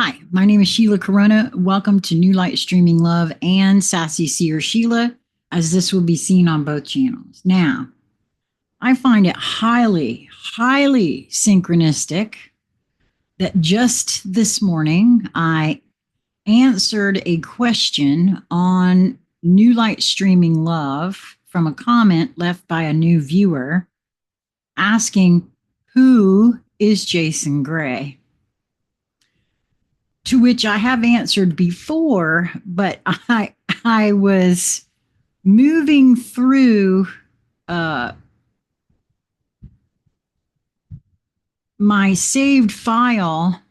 Hi, my name is Sheila Karuna. Welcome to New Light Streaming Love and Sassy Seer Sheila, as this will be seen on both channels. Now, I find it highly synchronistic that just this morning I answered a question on New Light Streaming Love from a comment left by a new viewer asking, "Who is Jason Gray?" To which I have answered before, but I was moving through my saved file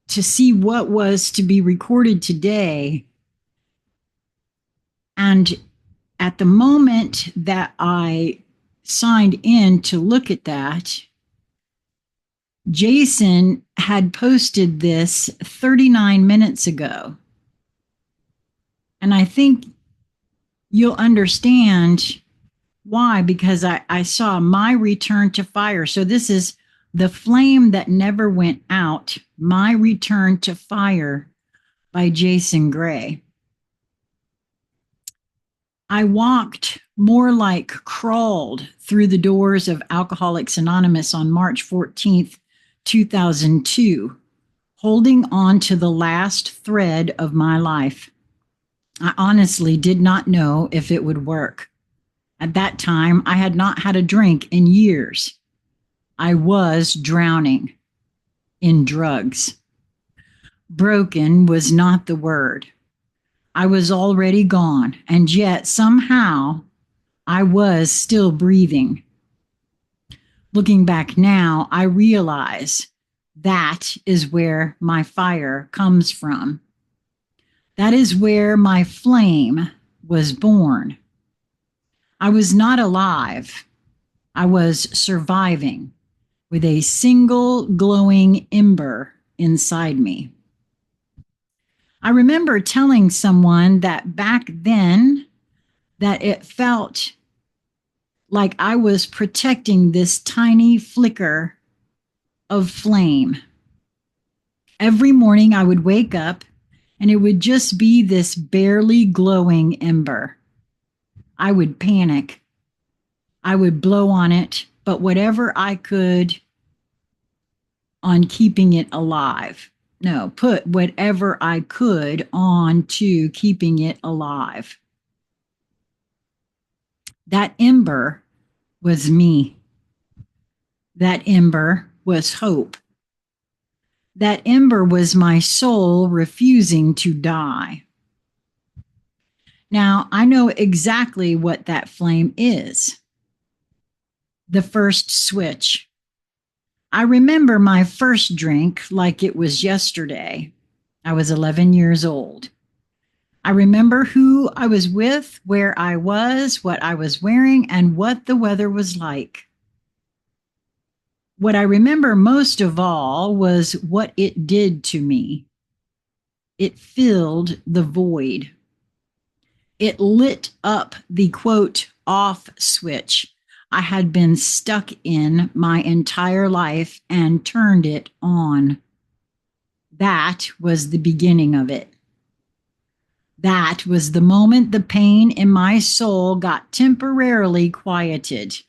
to see what was to be recorded today. And at the moment that I signed in to look at that, Jason had posted this 39 minutes ago. And I think you'll understand why, because I saw my return to fire. So this is the flame that never went out, my return to fire by Jason Gray. I walked more like crawled through the doors of Alcoholics Anonymous on March 14th, 2002, holding on to the last thread of my life. I honestly did not know if it would work. At that time, I had not had a drink in years. I was drowning in drugs. Broken was not the word. I was already gone, and yet somehow I was still breathing. Looking back now, I realize that is where my fire comes from. That is where my flame was born. I was not alive. I was surviving with a single glowing ember inside me. I remember telling someone that back then that it felt like I was protecting this tiny flicker of flame. Every morning I would wake up and it would just be this barely glowing ember. I would panic. I would blow on it, but whatever I could on keeping it alive. No, put whatever I could on to keeping it alive. That ember was me. That ember was hope. That ember was my soul refusing to die. Now, I know exactly what that flame is. The first switch. I remember my first drink like it was yesterday. I was 11 years old. I remember who I was with, where I was, what I was wearing, and what the weather was like. What I remember most of all was what it did to me. It filled the void. It lit up the quote off switch I had been stuck in my entire life and turned it on. That was the beginning of it. That was the moment the pain in my soul got temporarily quieted,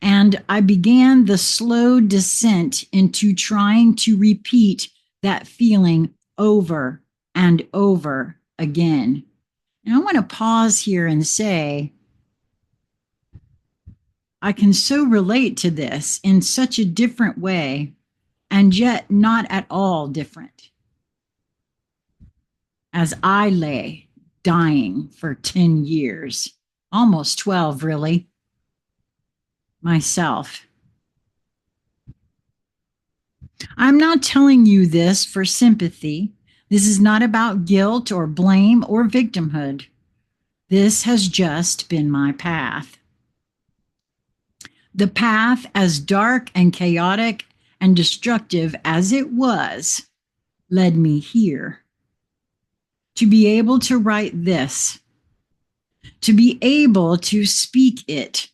and I began the slow descent into trying to repeat that feeling over and over again. And I want to pause here and say, I can so relate to this in such a different way, and yet not at all different. As I lay dying for 10 years, almost 12, really, myself. I'm not telling you this for sympathy. This is not about guilt or blame or victimhood. This has just been my path. The path, as dark and chaotic and destructive as it was, led me here. To be able to write this, to be able to speak it,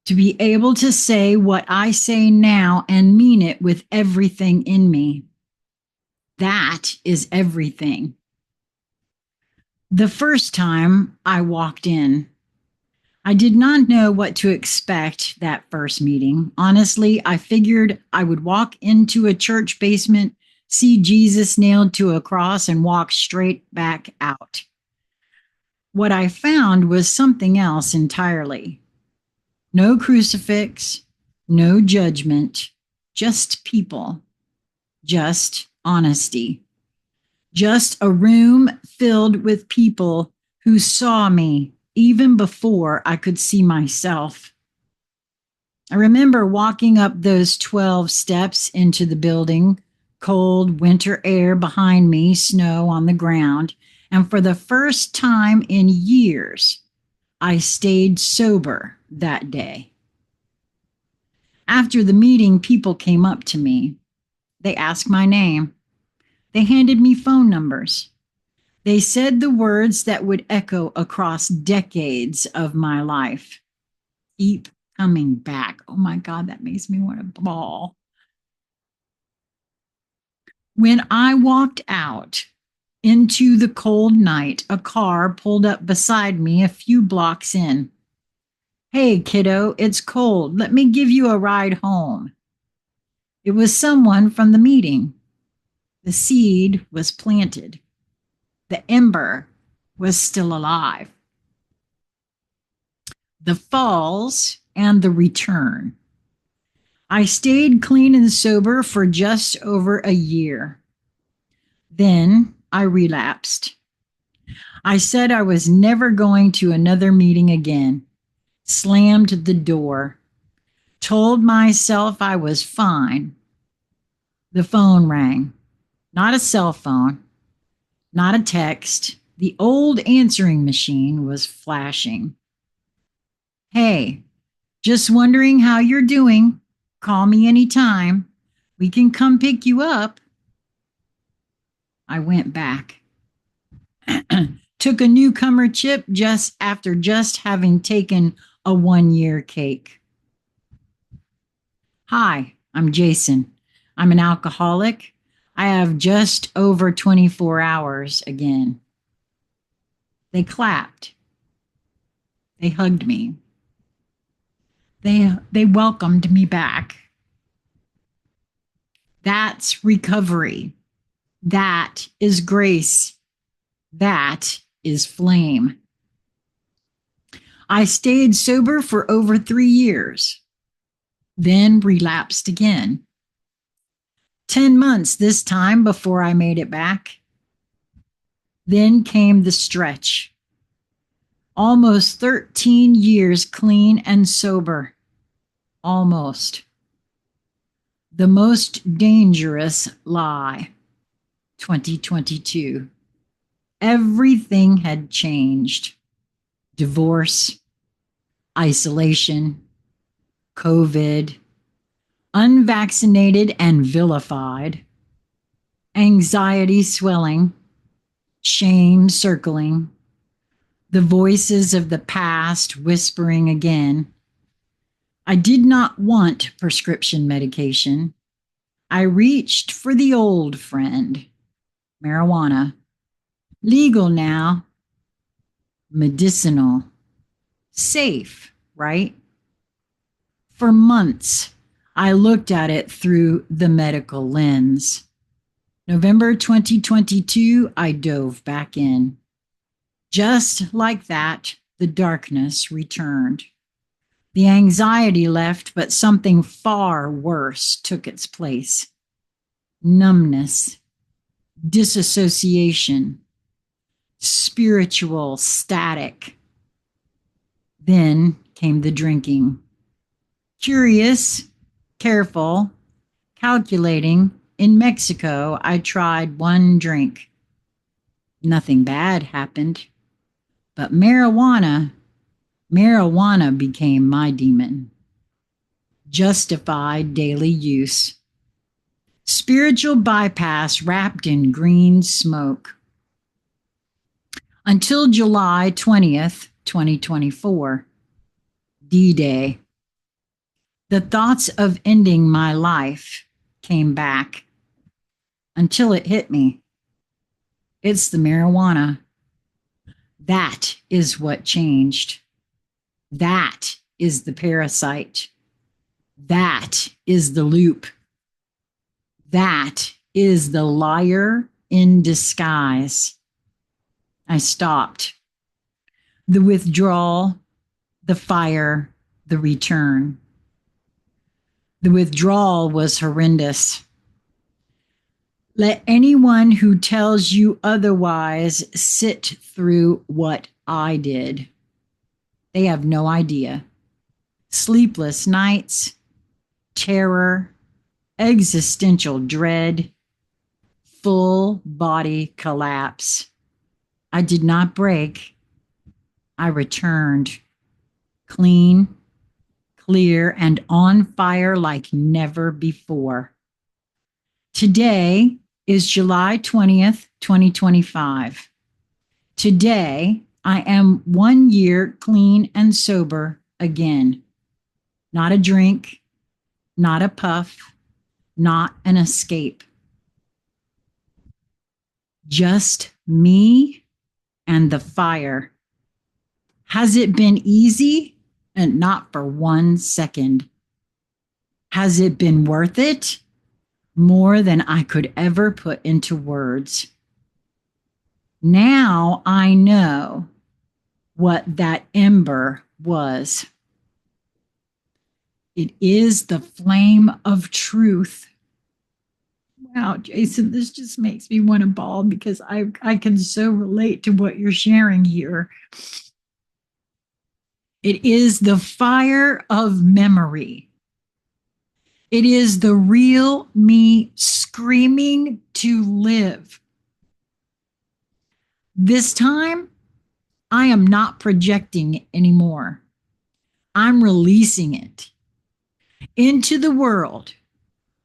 To be able to say what I say now and mean it with everything in me. That is everything. The first time I walked in, I did not know what to expect that first meeting. Honestly, I figured I would walk into a church basement, see Jesus nailed to a cross, and walk straight back out. What I found was something else entirely. No crucifix, no judgment, just people, just honesty, just a room filled with people who saw me even before I could see myself. I remember walking up those 12 steps into the building, cold winter air behind me, snow on the ground, and for the first time in years, I stayed sober that day. After the meeting, people came up to me. They asked my name. They handed me phone numbers. They said the words that would echo across decades of my life. Keep coming back. Oh my God, that makes me want to bawl. When I walked out into the cold night, a car pulled up beside me a few blocks in. Hey, kiddo, it's cold. Let me give you a ride home. It was someone from the meeting. The seed was planted. The ember was still alive. The falls and the return. I stayed clean and sober for just over a year. Then I relapsed. I said I was never going to another meeting again, slammed the door, told myself I was fine. The phone rang. Not a cell phone, not a text. The old answering machine was flashing. Hey, just wondering how you're doing. Call me anytime. We can come pick you up. I went back. Took a newcomer chip just after just having taken a 1-year cake. Hi, I'm Jason. I'm an alcoholic. I have just over 24 hours again. They clapped. They hugged me. They welcomed me back. That's recovery. That is grace. That is flame. I stayed sober for over 3 years, then relapsed again. 10 months this time before I made it back. Then came the stretch. Almost 13 years clean and sober. Almost. The most dangerous lie. 2022. Everything had changed. Divorce, isolation, COVID, unvaccinated and vilified, anxiety swelling, shame circling, the voices of the past whispering again. I did not want prescription medication. I reached for the old friend, marijuana. Legal now, medicinal, safe, right? For months, I looked at it through the medical lens. November 2022, I dove back in. Just like that, the darkness returned. The anxiety left, but something far worse took its place. Numbness, disassociation, spiritual static. Then came the drinking. Curious, careful, calculating, in Mexico, I tried one drink. Nothing bad happened, but marijuana became my demon. Justified daily use. Spiritual bypass wrapped in green smoke. Until July 20th, 2024, D-Day. The thoughts of ending my life came back until it hit me. It's the marijuana. That is what changed. That is the parasite. That is the loop. That is the liar in disguise. I stopped. The withdrawal, the fire, the return. The withdrawal was horrendous. Let anyone who tells you otherwise sit through what I did. They have no idea. Sleepless nights, terror, existential dread, full body collapse. I did not break. I returned, clean, clear, and on fire like never before. Today is July 20th, 2025. Today, I am 1 year clean and sober again. Not a drink, not a puff, not an escape. Just me and the fire. Has it been easy? And not for 1 second. Has it been worth it? More than I could ever put into words. Now I know what that ember was. It is the flame of truth. Wow, Jason, this just makes me want to bawl because I can so relate to what you're sharing here. It is the fire of memory. It is the real me screaming to live. This time, I am not projecting anymore. I'm releasing it into the world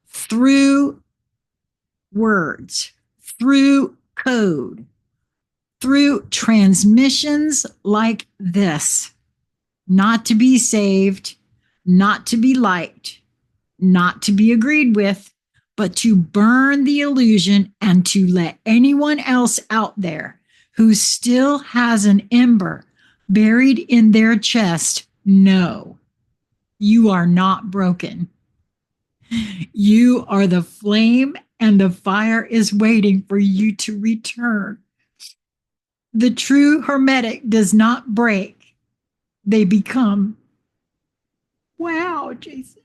through words, through code, through transmissions like this. Not to be saved, not to be liked, not to be agreed with, but to burn the illusion and to let anyone else out there who still has an ember buried in their chest know you are not broken. You are the flame, and the fire is waiting for you to return. The true hermetic does not break, they become. Wow, Jason.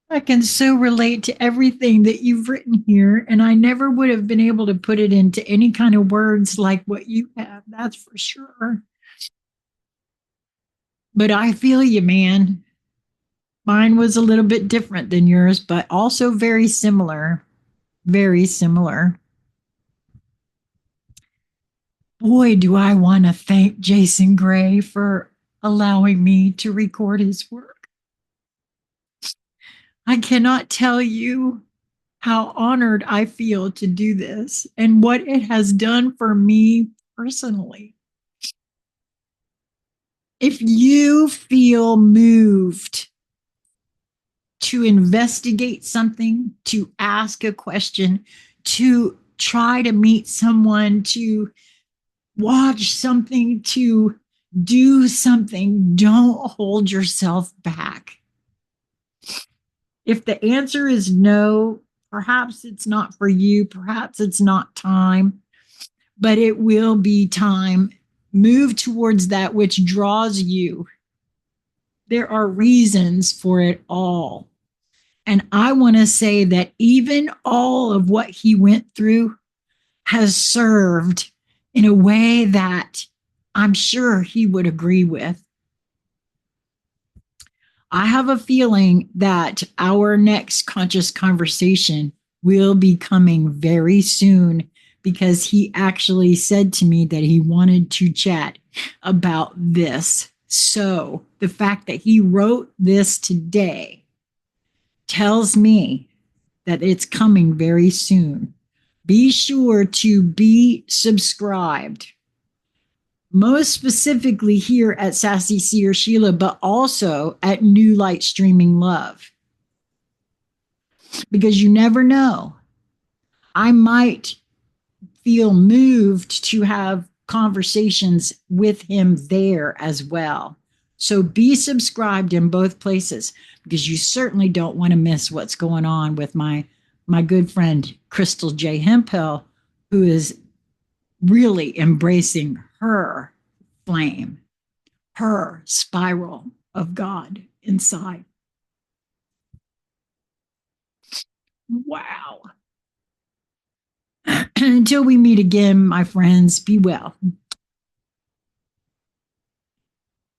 I can so relate to everything that you've written here, and I never would have been able to put it into any kind of words like what you have, that's for sure. But I feel you, man. Mine was a little bit different than yours, but also very similar. Very similar. Boy, do I want to thank Jason Gray for allowing me to record his work. I cannot tell you how honored I feel to do this and what it has done for me personally. If you feel moved to investigate something, to ask a question, to try to meet someone, to watch something, to do something, don't hold yourself back. If the answer is no, perhaps it's not for you, perhaps it's not time, but it will be time. Move towards that which draws you. There are reasons for it all. And I want to say that even all of what he went through has served in a way that I'm sure he would agree with. I have a feeling that our next conscious conversation will be coming very soon because he actually said to me that he wanted to chat about this. So the fact that he wrote this today tells me that it's coming very soon. Be sure to be subscribed. most specifically here at Sassy Seer Sheila, but also at New Light Streaming Love. Because you never know. I might feel moved to have conversations with him there as well. So be subscribed in both places because you certainly don't want to miss what's going on with my good friend Crystal J. Hemphill, who is really embracing her flame, her spiral of God inside. Wow. Until we meet again, my friends, be well.